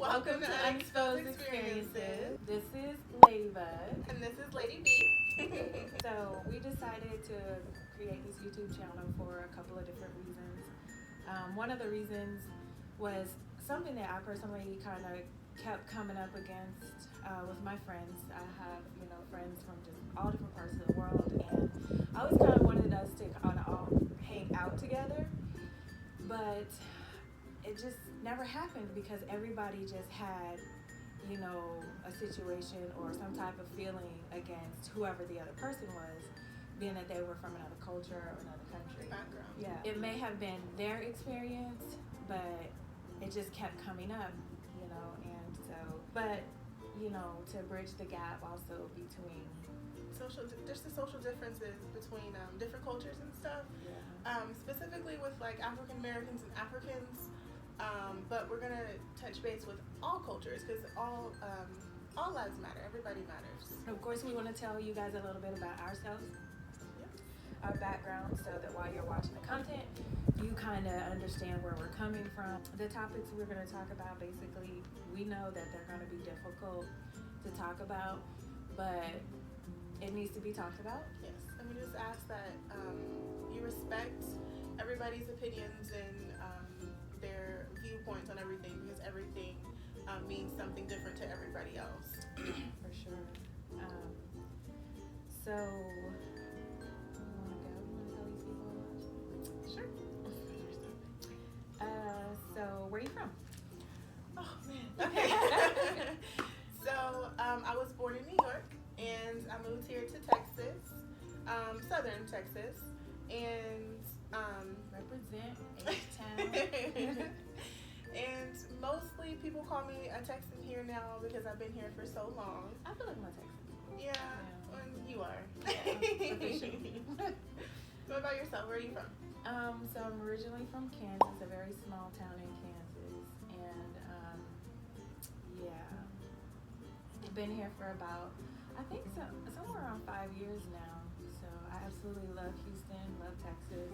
Welcome to UnexposedExperiences. This is Leva. And this is Lady B. So we decided to create this YouTube channel for a couple of different reasons. One of the reasons was something that I personally kind of kept coming up against with my friends. I have, friends from just all different parts of the world, and I always kind of wanted us to kind of all hang out together, but it just never happened because everybody just had, a situation or some type of feeling against whoever the other person was, being that they were from another culture or another country. Background. Yeah, it may have been their experience, but it just kept coming up, and so, but, to bridge the gap also between There's the social differences between different cultures and stuff. Yeah. Specifically with like African Americans and Africans, but we're gonna touch base with all cultures because all lives matter. Everybody matters. Of course, we want to tell you guys a little bit about ourselves, our background, so that while you're watching the content, you kind of understand where we're coming from. The topics we're going to talk about, basically, we know that they're going to be difficult to talk about, but it needs to be talked about. Yes, and we just ask that you respect everybody's opinions and their viewpoints on everything, because everything means something different to everybody else. For sure. So, you want to go? You want to tell these people? Sure. So where are you from? Oh man. Okay. So I was born in New York, and I moved here to Texas, southern Texas, and Represent H-Town. And mostly people call me a Texan here now because I've been here for so long. I feel like I'm a Texan. Yeah. You are. Yeah, officially. What about yourself? Where are you from? So I'm originally from Kansas, a very small town in Kansas, and I've been here for about, I think somewhere around 5 years now. So I absolutely love Houston, love Texas.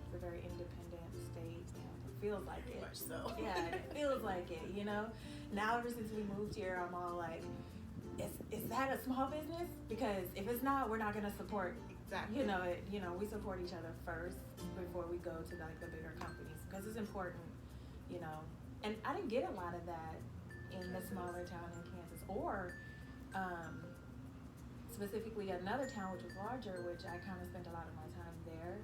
It's a very independent state, and it feels like it. Much so. Yeah, it feels like it. Now ever since we moved here, I'm all like, is that a small business? Because if it's not, we're not gonna support. Exactly. We support each other first before we go to like the bigger companies, because it's important, And I didn't get a lot of that in the smaller town in Kansas, or specifically another town which was larger, which I kind of spent a lot of my time there,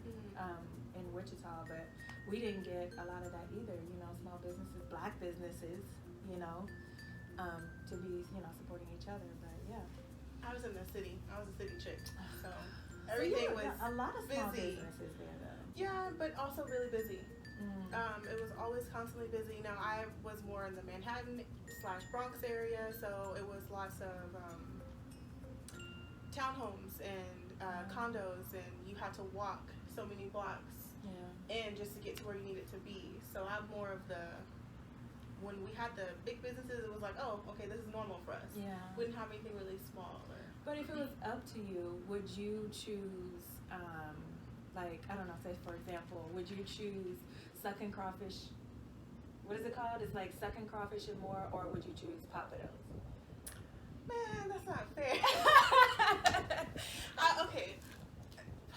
in Wichita. But we didn't get a lot of that either. Small businesses, black businesses, to be supporting each other. But yeah. I was in the city. I was a city chick, so everything was a lot of small busy. businesses there, though. Yeah, but also really busy. It was always constantly busy. Now I was more in the Manhattan/Bronx area, so it was lots of townhomes and condos, and you had to walk so many blocks, and just to get to where you needed to be. So I'm more of when we had the big businesses, it was like, oh, okay, this is normal for us. Yeah. We didn't have anything really small. But if it was up to you, would you choose, I don't know, say for example, would you choose sucking crawfish? What is it called? It's like sucking crawfish and more, or would you choose Papados? Man, that's not fair. Okay.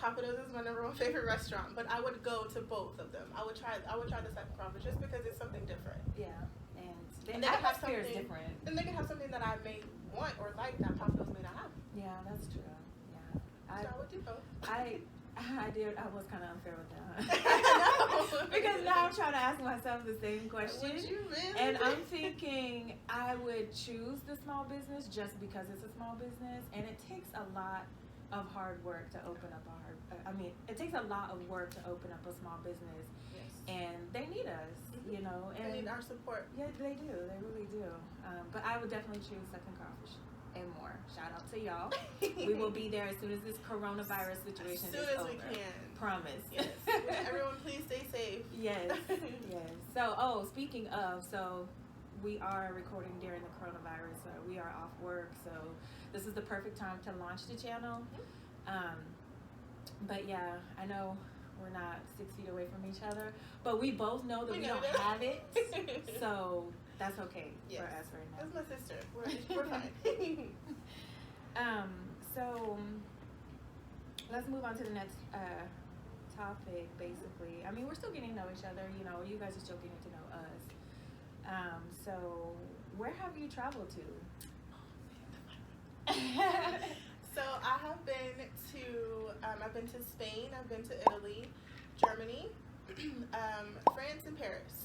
Papados is my #1 favorite restaurant, but I would go to both of them. I would try the second crawfish just because it's something different. Yeah, and they could have atmosphere is something different. And they could have something that I may want or like that Papados may not have. Yeah, that's true. Yeah, So I would do both. I did. I was kind of unfair with that. Because now I'm trying to ask myself the same question. Would you really? And I'm thinking I would choose the small business just because it's a small business, and it takes a lot of hard work to open up it takes a lot of work to open up a small business. Yes. And they need us, And they need our support. Yeah, they do. They really do. But I would definitely choose sucking crawfish and more. Shout out to y'all. We will be there as soon as this coronavirus situation is over. As soon as we can. Promise. Yes. Everyone, please stay safe. Yes. Yes. So, speaking of, we are recording during the coronavirus. We are off work, so this is the perfect time to launch the channel. But yeah, I know we're not 6 feet away from each other, but we both know that we don't have it. So That's okay Yes. for us right now. That's my sister. We're fine. So let's move on to the next topic. Basically, I mean, we're still getting to know each other. You know, you guys are still getting to know us. So where have you traveled to? So I have been to I've been to Spain, I've been to Italy, Germany, France, and Paris.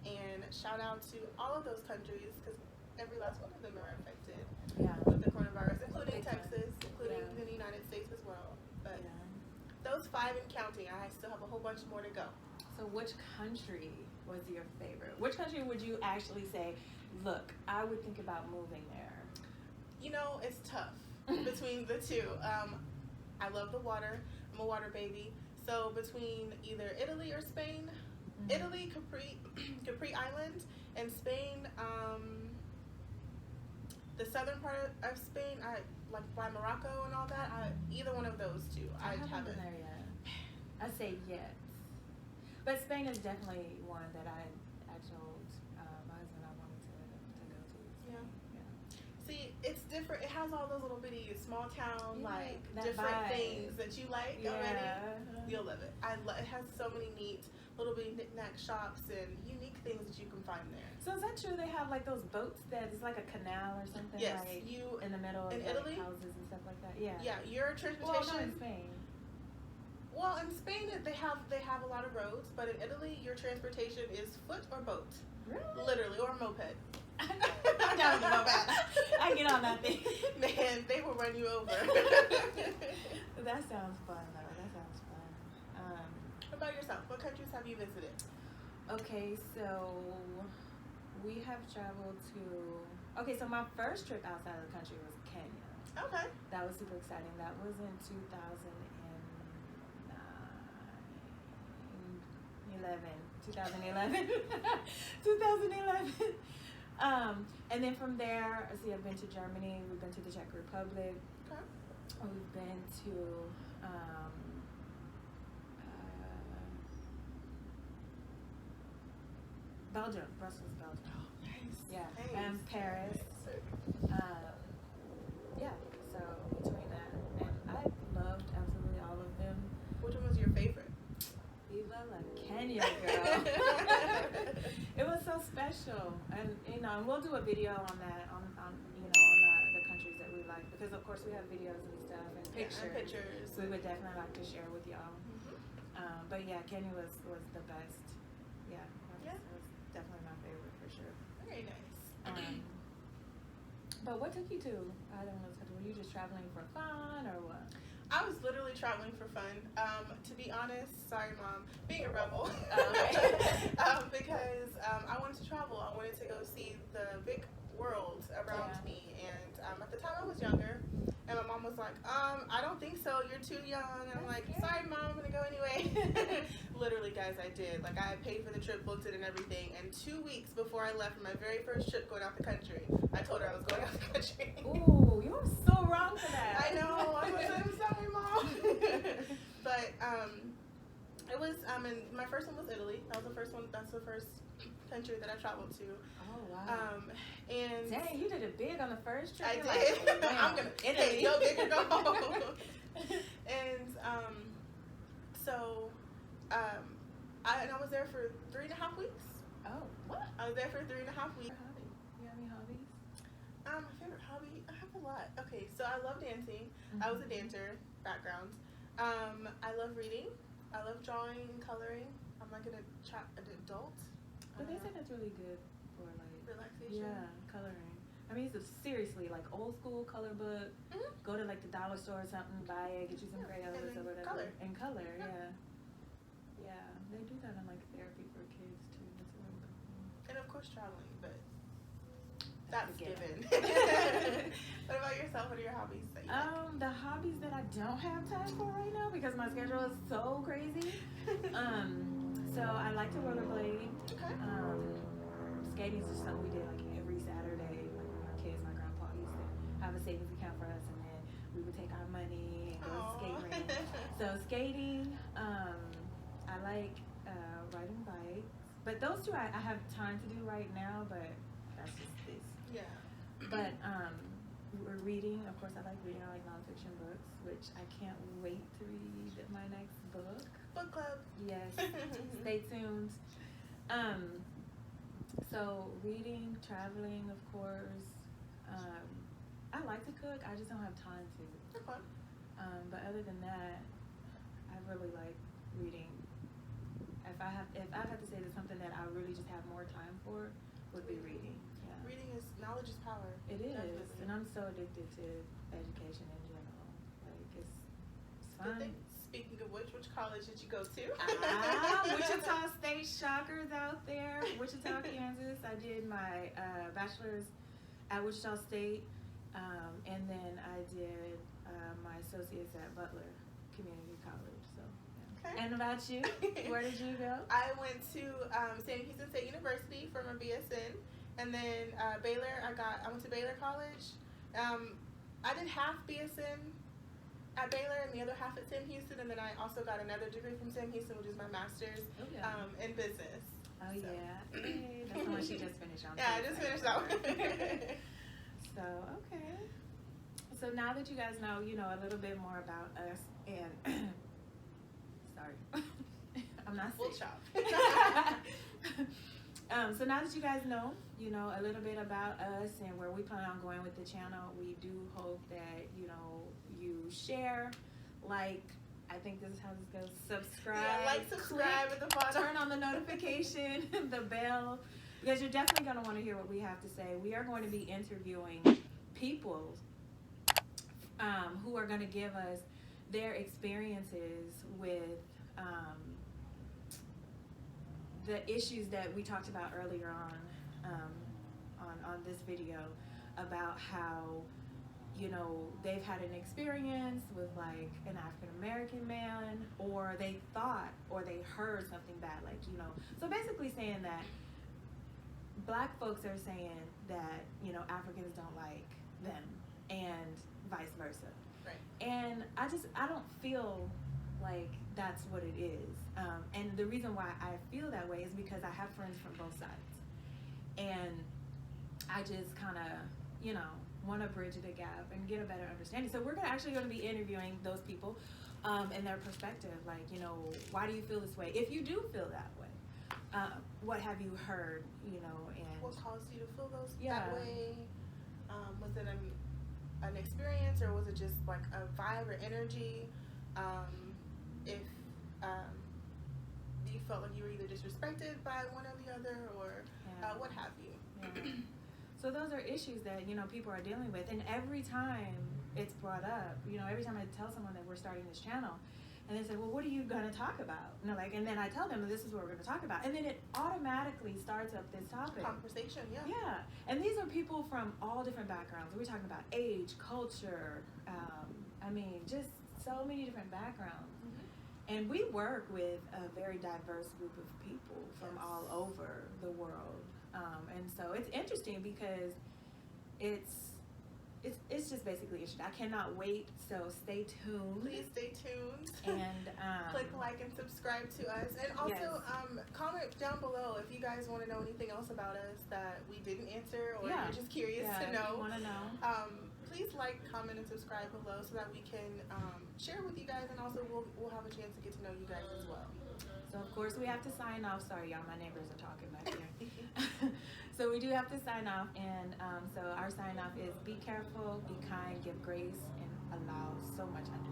And shout out to all of those countries because every last one of them are affected with the coronavirus, including Texas, including the United States as well. But those 5 and counting, I still have a whole bunch more to go. So which country was your favorite? Which country would you actually say, look, I would think about moving there? You know, it's tough between the two. I love the water. I'm a water baby. So between either Italy or Spain, Italy, Capri Island, and Spain, the southern part of Spain, I like by Morocco and all that. Either one of those two, I haven't been there yet. I say yes, but Spain is definitely one that I told my husband I wanted to go to. Yeah. See, it's different. It has all those little bitty small town like different vibe. things that you like already. You'll love it. It has so many neat little bitty knick-knack shops and unique things that you can find there. So is that true? They have like those boats that is like a canal or something? Yes, like you in the middle of Italy, houses and stuff like that. Yeah. Yeah, your transportation. Well, not in Spain. Well, in Spain they have a lot of roads, but in Italy your transportation is foot or boat. Really? Literally, or a moped. I'm down with the moped. I get on that thing. Man, they will run you over. That sounds fun though. That sounds fun. What about yourself? What countries have you visited? Okay, so we have traveled to. Okay, so my first trip outside of the country was Kenya. Okay. That was super exciting. That was in 2011. 2011. 2011. And then from there, see, I've been to Germany. We've been to the Czech Republic. Okay. We've been to Belgium, Brussels, Belgium. Oh, nice. Yeah, Nice. and Paris. Yeah, so between that, and I loved absolutely all of them. Which one was your favorite? Viva la Kenya, girl. It was so special, and you know, and we'll do a video on that, on the countries that we like, because of course we have videos and stuff and pictures. Yeah, and pictures. We would definitely like to share with y'all. But yeah, Kenya was the best. Yeah, that was definitely my favorite for sure. Very nice. But what took you to either one of those countries? Were you just traveling for fun or what? I was literally traveling for fun. To be honest, sorry mom, being a rebel. Because I wanted to travel. I wanted to go see the big world around me. And at the time I was younger. And my mom was like, I don't think so. You're too young. And I'm like, sorry mom, I'm going to go anyway. Literally, guys, I did. Like, I paid for the trip, booked it and everything. And 2 weeks before I left for my very first trip going out the country, I told her I was going out the country. Ooh, you were so wrong for that. I know. I'm sorry, mom. But it was, and my first one was Italy. That was the first one. That's the first country that I traveled to. Oh, wow. And dang, you did it big on the first trip. I You're did. Like, I'm gonna Italy. go big or go home. And so I was there for 3.5 weeks. Oh, what? I was there for 3.5 weeks. You have any hobbies? My favorite hobby, I have a lot. Okay, so I love dancing. I was a dancer background. I love reading. I love drawing and coloring. I'm like an adult. But they said that's really good for like relaxation. Yeah, coloring. I mean, it's seriously like old school color book. Go to like the dollar store or something, buy it, get you some crayons or whatever. Color, yeah. Yeah, they do that in like therapy for kids too. That's really cool. And of course traveling, but that's given. What about yourself? What are your hobbies that you like? The hobbies that I don't have time for right now because my schedule is so crazy. So I like to rollerblade. Okay. Skating is just something we did like every Saturday. Like when we were kids, my grandpa used to have a savings account for us, and then we would take our money and go to skate rink. So skating, I like riding bikes. But those two I have time to do right now, but that's just this. Yeah. But we're reading. Of course, I like reading. I like nonfiction books, which I can't wait to read my next book. Book club. Yes. Stay tuned. So reading, traveling, of course. I like to cook. I just don't have time to. Okay. But other than that, I really like reading. If I have to say there's something that I really just have more time for, would be reading. Yeah. Reading is knowledge is power. It is, Definitely. and I'm so addicted to education in general. Like it's fun. Speaking of which college did you go to? Wichita State shockers out there. Wichita, Kansas. I did my bachelor's at Wichita State, and then I did my associates at Butler Community College. So. Yeah. Okay. And about you? Where did you go? I went to Sam Houston State University for my BSN, and then Baylor. I went to Baylor College. I did half BSN at Baylor and the other half at Sam Houston, and then I also got another degree from Sam Houston, which is my master's in business. Oh so. Yeah, hey, that's the one she just finished on. Yeah, I just finished that one. So okay. So now that you guys know, a little bit more about us, and sorry, I'm not sick. We'll chop. So now that you guys know, a little bit about us and where we plan on going with the channel, we do hope that, you share, like, I think this is how this goes, subscribe. Yeah, like, subscribe at the bottom. Turn on the notification, the bell, because you're definitely going to want to hear what we have to say. We are going to be interviewing people who are going to give us their experiences with the issues that we talked about earlier on this video, about how they've had an experience with like an African American man, or they thought or they heard something bad, like so basically saying that Black folks are saying that Africans don't like them and vice versa. Right. And I don't feel like that's what it is. And the reason why I feel that way is because I have friends from both sides. And I just kind of, want to bridge the gap and get a better understanding. So we're actually going to be interviewing those people and their perspective. Like, why do you feel this way? If you do feel that way, what have you heard, and what caused you to feel Yeah. that way? Was it an experience, or was it just like a vibe or energy? If you felt like you were either disrespected by one or the other, or what have you. Yeah. So those are issues that, people are dealing with. And every time it's brought up, every time I tell someone that we're starting this channel, and they say, well, what are you going to talk about? And then I tell them, this is what we're going to talk about. And then it automatically starts up this topic. Conversation, yeah. Yeah. And these are people from all different backgrounds. We're talking about age, culture, just so many different backgrounds. Mm-hmm. And we work with a very diverse group of people from all over the world. And so it's interesting because it's just basically interesting. I cannot wait, so stay tuned. Please stay tuned. And click like and subscribe to us. And also comment down below if you guys want to know anything else about us that we didn't answer, or you're just curious to know. If you want to know. Please like, comment, and subscribe below so that we can share with you guys, and also we'll have a chance to get to know you guys as well. So of course we have to sign off. Sorry, y'all, my neighbors are talking back here. So we do have to sign off, and so our sign off is: be careful, be kind, give grace, and allow so much understanding.